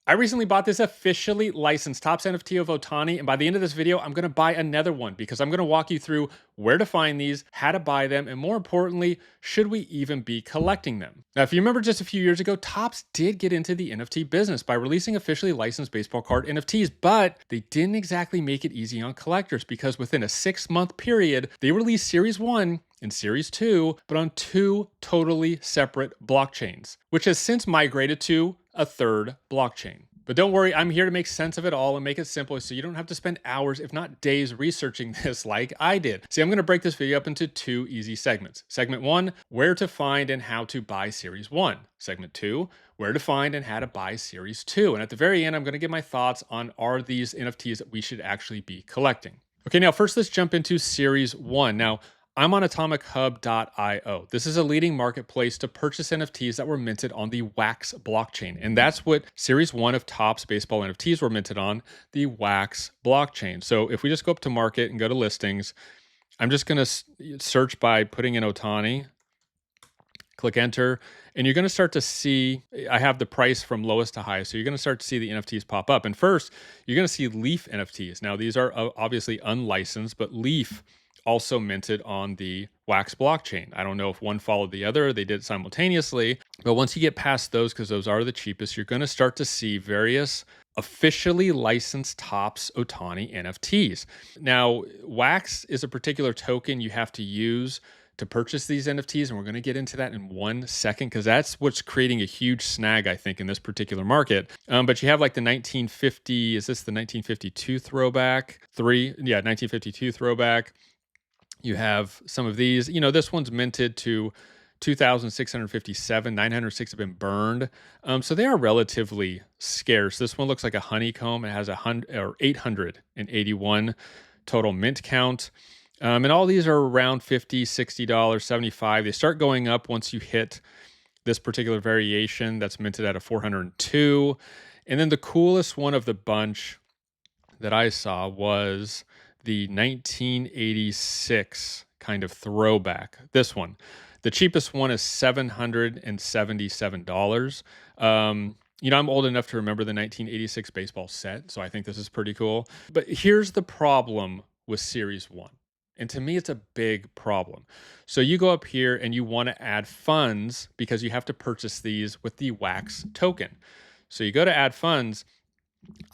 I recently bought this officially licensed Topps NFT of Ohtani, and by the end of this video, I'm gonna buy another one because I'm gonna walk you through where to find these, how to buy them, and more importantly, should we even be collecting them? Now, if you remember just a few years ago, Topps did get into the NFT business by releasing officially licensed baseball card NFTs, but they didn't exactly make it easy on collectors because within a 6-month period, they released Series 1 and Series 2, but on 2 totally separate blockchains, which has since migrated to a third blockchain. But don't worry, I'm here to make sense of it all and make it simple so you don't have to spend hours, if not days, researching this like I did. See, I'm gonna break this video up into 2 easy segments. Segment 1, where to find and how to buy Series 1. Segment 2, where to find and how to buy Series 2. And at the very end, I'm gonna give my thoughts on are these NFTs that we should actually be collecting. Okay, now first let's jump into Series 1. Now, I'm on atomichub.io. This is a leading marketplace to purchase NFTs that were minted on the Wax blockchain. And that's what Series 1 of Topps baseball NFTs were minted on, the Wax blockchain. So if we just go up to market and go to listings, I'm just going to search by putting in Ohtani, click enter, and you're going to start to see, I have the price from lowest to highest. So you're going to start to see the NFTs pop up. And first, you're going to see Leaf NFTs. Now, these are obviously unlicensed, but Leaf also minted on the Wax blockchain. I don't know if one followed the other, they did it simultaneously, but once you get past those, because those are the cheapest, you're going to start to see various officially licensed Topps Ohtani NFTs. Now, Wax is a particular token you have to use to purchase these NFTs, and we're going to get into that in 1 second because that's what's creating a huge snag, I think, in this particular market. But you have like the 1950, is this the 1952 throwback? 1952 throwback. You have some of these, this one's minted to 2,657, 906 have been burned. So they are relatively scarce. This one looks like a honeycomb. It has 881 total mint count. And all these are around $50, $60, $75. They start going up once you hit this particular variation that's minted at a 402. And then the coolest one of the bunch that I saw was the 1986 kind of throwback. This one, the cheapest one is $777. I'm old enough to remember the 1986 baseball set, so I think this is pretty cool. But here's the problem with Series 1. And to me, it's a big problem. So you go up here and you want to add funds because you have to purchase these with the Wax token. So you go to add funds.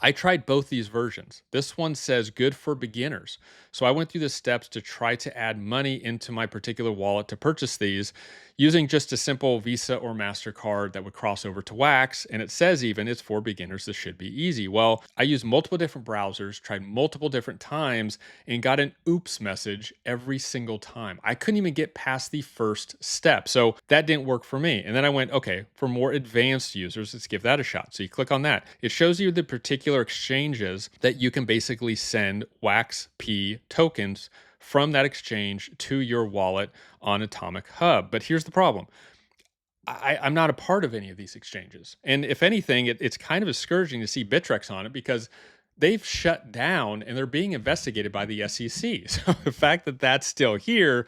I tried both these versions. This one says good for beginners. So I went through the steps to try to add money into my particular wallet to purchase these using just a simple Visa or MasterCard that would cross over to Wax. And it says even it's for beginners. This should be easy. Well, I used multiple different browsers, tried multiple different times, and got an oops message every single time. I couldn't even get past the first step. So that didn't work for me. And then I went, okay, for more advanced users, let's give that a shot. So you click on that. It shows you the particular exchanges that you can basically send Wax P tokens from that exchange to your wallet on Atomic Hub. But here's the problem. I'm not a part of any of these exchanges. And if anything, it's kind of discouraging to see Bittrex on it because they've shut down and they're being investigated by the SEC. So the fact that that's still here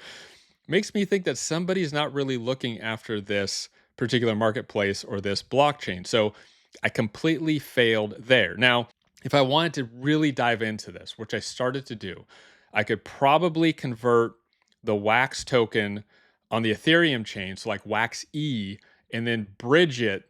makes me think that somebody's not really looking after this particular marketplace or this blockchain. So I completely failed there. Now, if I wanted to really dive into this, which I started to do, I could probably convert the Wax token on the Ethereum chain, so like Wax E, and then bridge it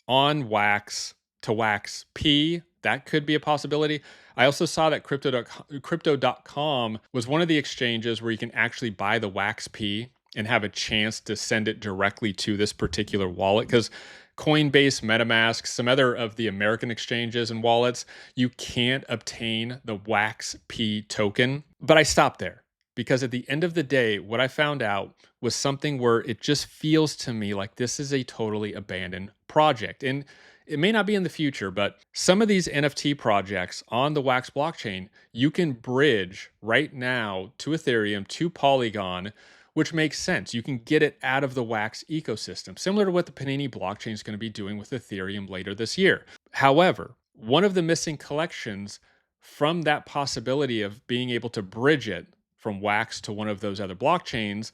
on Wax to Wax P. That could be a possibility. I also saw that crypto.com was one of the exchanges where you can actually buy the Wax P and have a chance to send it directly to this particular wallet because Coinbase, MetaMask, some other of the American exchanges and wallets, you can't obtain the Wax P token. But I stopped there because at the end of the day, what I found out was something where it just feels to me like this is a totally abandoned project. And it may not be in the future, but some of these NFT projects on the Wax blockchain, you can bridge right now to Ethereum, to Polygon, which makes sense. You can get it out of the Wax ecosystem, similar to what the Panini blockchain is going to be doing with Ethereum later this year. However, one of the missing collections from that possibility of being able to bridge it from Wax to one of those other blockchains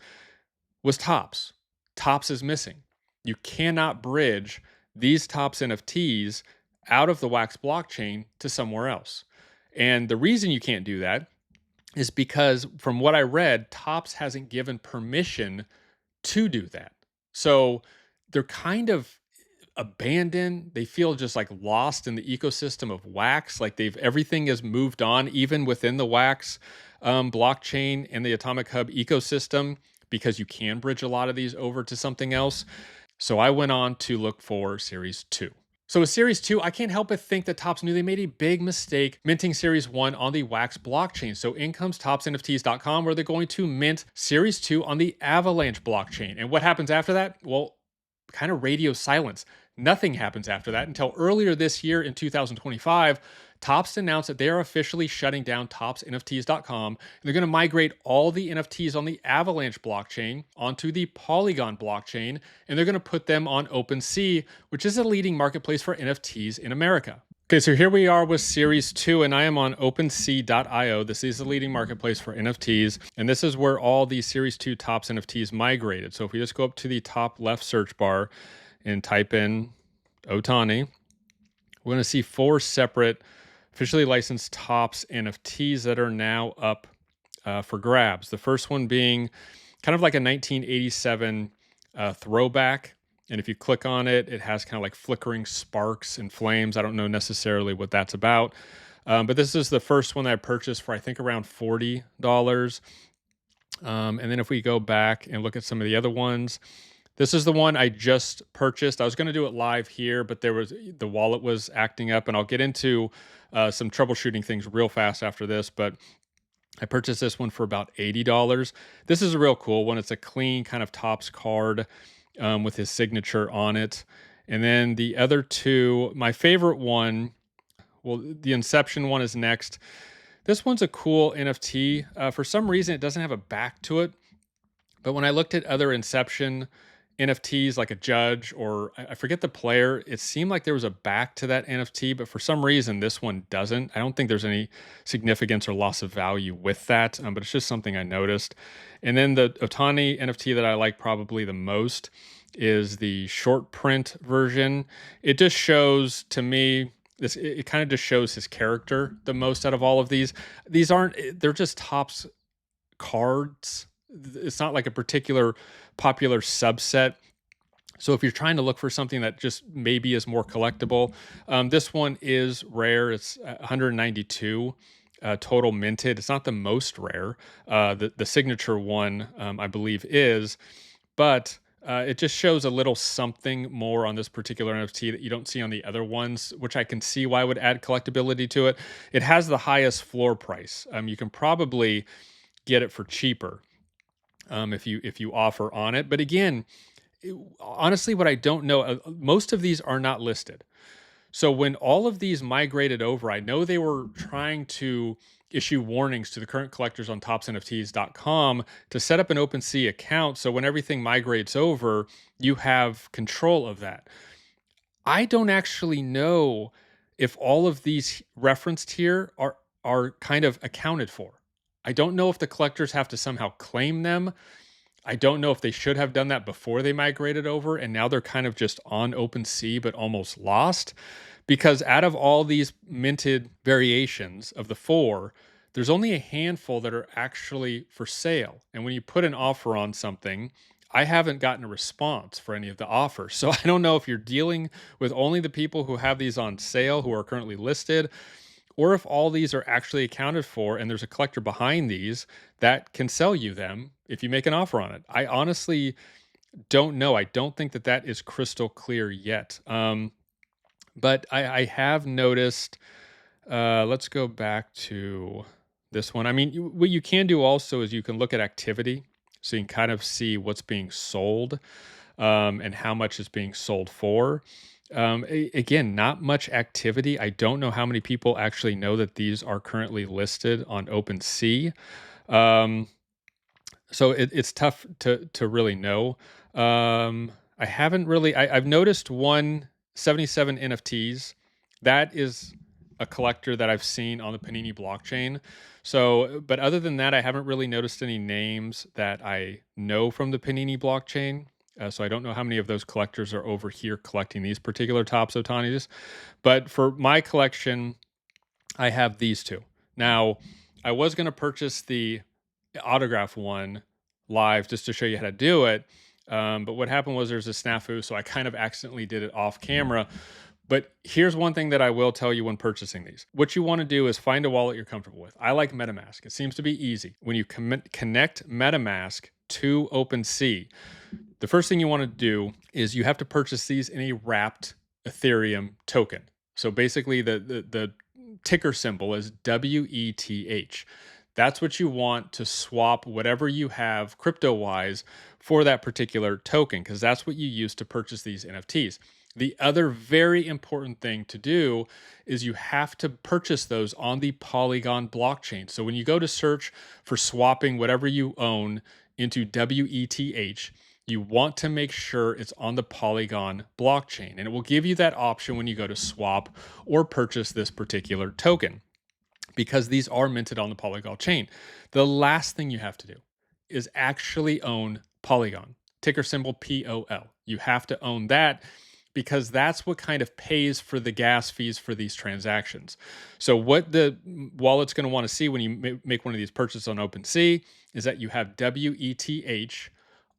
was Topps. Topps is missing. You cannot bridge these Topps NFTs out of the Wax blockchain to somewhere else. And the reason you can't do that is because, from what I read, Topps hasn't given permission to do that. So they're kind of abandoned. They feel just like lost in the ecosystem of Wax. Like everything has moved on, even within the Wax blockchain and the Atomic Hub ecosystem, because you can bridge a lot of these over to something else. So I went on to look for Series 2. So with Series 2, I can't help but think that Topps knew they made a big mistake minting Series 1 on the Wax blockchain. So in comes ToppsNFTs.com, where they're going to mint Series 2 on the Avalanche blockchain. And what happens after that? Well, kind of radio silence. Nothing happens after that until earlier this year in 2025. Topps announced that they are officially shutting down ToppsNFTs.com, and they're going to migrate all the NFTs on the Avalanche blockchain onto the Polygon blockchain, and they're going to put them on OpenSea, which is a leading marketplace for NFTs in America. Okay, so here we are with Series 2, and I am on OpenSea.io. This is the leading marketplace for NFTs, and this is where all the Series 2 Topps NFTs migrated. So if we just go up to the top left search bar and type in Ohtani, we're going to see 4 separate officially licensed Topps NFTs that are now up for grabs. The first one being kind of like a 1987 throwback. And if you click on it, it has kind of like flickering sparks and flames. I don't know necessarily what that's about. But this is the first one that I purchased for, I think, around $40. And then if we go back and look at some of the other ones, this is the one I just purchased. I was going to do it live here, but the wallet was acting up, and I'll get into some troubleshooting things real fast after this. But I purchased this one for about $80. This is a real cool one. It's a clean kind of Topps card with his signature on it. And then the other two, my favorite one, well, the Inception one is next. This one's a cool NFT. For some reason, it doesn't have a back to it. But when I looked at other Inception NFTs, like a judge, or I forget the player, it seemed like there was a back to that NFT, but for some reason this one doesn't. I don't think there's any significance or loss of value with that, but it's just something I noticed. And then the Ohtani NFT that I like probably the most is the short print version. It just shows, to me, this, it kind of just shows his character the most out of all of these. They're just Topps cards. It's not like a particular popular subset. So if you're trying to look for something that just maybe is more collectible, this one is rare. It's 192 total minted. It's not the most rare. The signature one, I believe, is, but it just shows a little something more on this particular NFT that you don't see on the other ones, which I can see why would add collectability to it. It has the highest floor price. You can probably get it for cheaper if you offer on it. But again, honestly, what I don't know, most of these are not listed. So when all of these migrated over, I know they were trying to issue warnings to the current collectors on ToppsNFTs.com to set up an OpenSea account. So when everything migrates over, you have control of that. I don't actually know if all of these referenced here are kind of accounted for. I don't know if the collectors have to somehow claim them. I don't know if they should have done that before they migrated over, and now they're kind of just on OpenSea but almost lost. Because out of all these minted variations of the 4, there's only a handful that are actually for sale. And when you put an offer on something, I haven't gotten a response for any of the offers. So I don't know if you're dealing with only the people who have these on sale who are currently listed, or if all these are actually accounted for and there's a collector behind these that can sell you them if you make an offer on it. I honestly don't know. I don't think that is crystal clear yet. But I have noticed, let's go back to this one. I mean, what you can do also is you can look at activity. So you can kind of see what's being sold and how much is being sold for. Again, not much activity. I don't know how many people actually know that these are currently listed on OpenSea. So it's tough to really know. I haven't really, I've noticed 177 NFTs. That is a collector that I've seen on the Panini blockchain. So, but other than that, I haven't really noticed any names that I know from the Panini blockchain. So I don't know how many of those collectors are over here collecting these particular Topps Otanis. But for my collection, I have these two. Now, I was going to purchase the autograph one live just to show you how to do it. But what happened was there's a snafu, so I kind of accidentally did it off camera. But here's one thing that I will tell you when purchasing these. What you want to do is find a wallet you're comfortable with. I like MetaMask. It seems to be easy. When you connect MetaMask to OpenSea, the first thing you want to do is you have to purchase these in a wrapped Ethereum token. So basically the ticker symbol is WETH. That's what you want to swap whatever you have crypto-wise for that particular token, because that's what you use to purchase these NFTs. The other very important thing to do is you have to purchase those on the Polygon blockchain. So when you go to search for swapping whatever you own into WETH, you want to make sure it's on the Polygon blockchain, and it will give you that option when you go to swap or purchase this particular token, because these are minted on the Polygon chain. The last thing you have to do is actually own Polygon, ticker symbol POL. You have to own that, because that's what kind of pays for the gas fees for these transactions. So what the wallet's going to want to see when you make one of these purchases on OpenSea is that you have WETH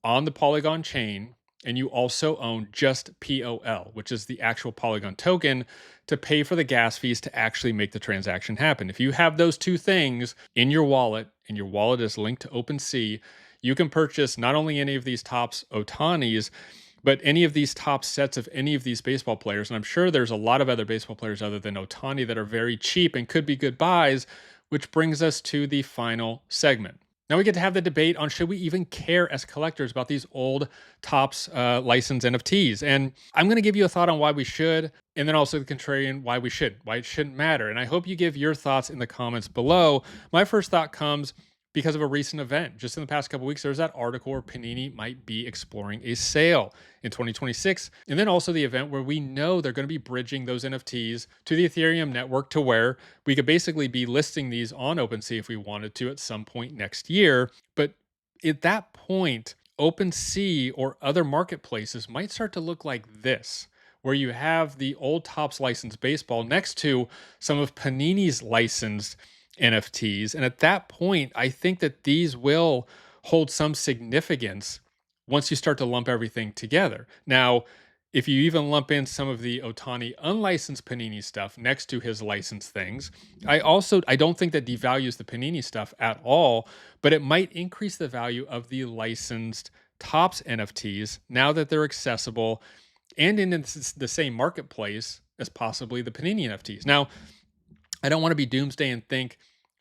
on the Polygon chain, and you also own just POL, which is the actual Polygon token, to pay for the gas fees to actually make the transaction happen. If you have those two things in your wallet, and your wallet is linked to OpenSea, you can purchase not only any of these Topps Ohtanis, but any of these top sets of any of these baseball players. And I'm sure there's a lot of other baseball players other than Ohtani that are very cheap and could be good buys, which brings us to the final segment. Now we get to have the debate on, should we even care as collectors about these old Topps licensed NFTs? And I'm going to give you a thought on why we should, and then also the contrarian why we should, why it shouldn't matter. And I hope you give your thoughts in the comments below. My first thought comes because of a recent event. Just in the past couple weeks, there's that article where Panini might be exploring a sale in 2026. And then also the event where we know they're going to be bridging those NFTs to the Ethereum network, to where we could basically be listing these on OpenSea if we wanted to at some point next year. But at that point, OpenSea or other marketplaces might start to look like this, where you have the old Topps licensed baseball next to some of Panini's licensed NFTs. And at that point, I think that these will hold some significance once you start to lump everything together. Now, if you even lump in some of the Ohtani unlicensed Panini stuff next to his licensed things, I don't think that devalues the Panini stuff at all, but it might increase the value of the licensed Topps NFTs now that they're accessible and in the same marketplace as possibly the Panini NFTs. Now, I don't want to be doomsday and think,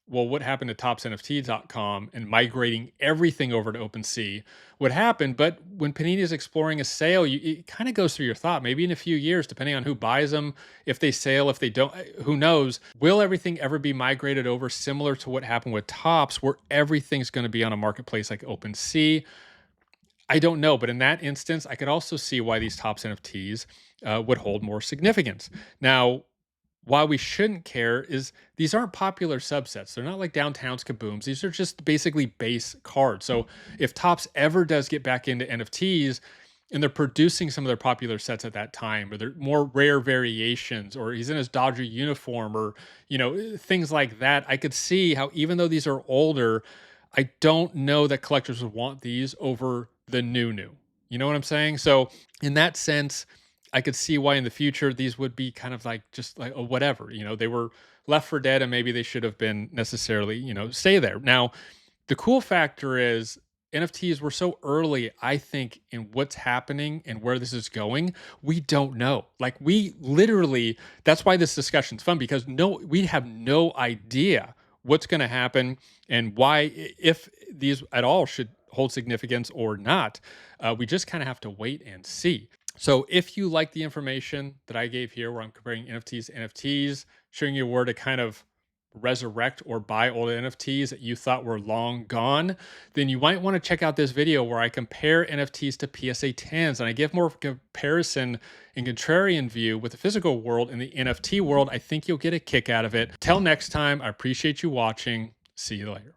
well, what happened to ToppsNFT.com and migrating everything over to OpenSea would happen. But when Panini is exploring a sale, it kind of goes through your thought, maybe in a few years, depending on who buys them, if they sell, if they don't, who knows, will everything ever be migrated over similar to what happened with Topps, where everything's going to be on a marketplace like OpenSea? I don't know, but in that instance, I could also see why these Topps NFTs would hold more significance. Now, why we shouldn't care is these aren't popular subsets. They're not like Downtown's Kabooms. These are just basically base cards. So if Topps ever does get back into NFTs and they're producing some of their popular sets at that time, or they're more rare variations, or he's in his Dodger uniform, or, things like that, I could see how, even though these are older, I don't know that collectors would want these over the new. You know what I'm saying? So in that sense, I could see why in the future these would be kind of like just like a whatever, they were left for dead and maybe they should have been necessarily, stay there. Now, the cool factor is NFTs were so early, I think, in what's happening and where this is going. We don't know. Like, we literally, that's why this discussion's fun, because we have no idea what's going to happen and why, if these at all should hold significance or not. We just kind of have to wait and see. So if you like the information that I gave here, where I'm comparing NFTs, showing you where to kind of resurrect or buy old NFTs that you thought were long gone, then you might want to check out this video where I compare NFTs to PSA 10s, and I give more comparison and contrarian view with the physical world and the NFT world. I think you'll get a kick out of it. Till next time, I appreciate you watching. See you later.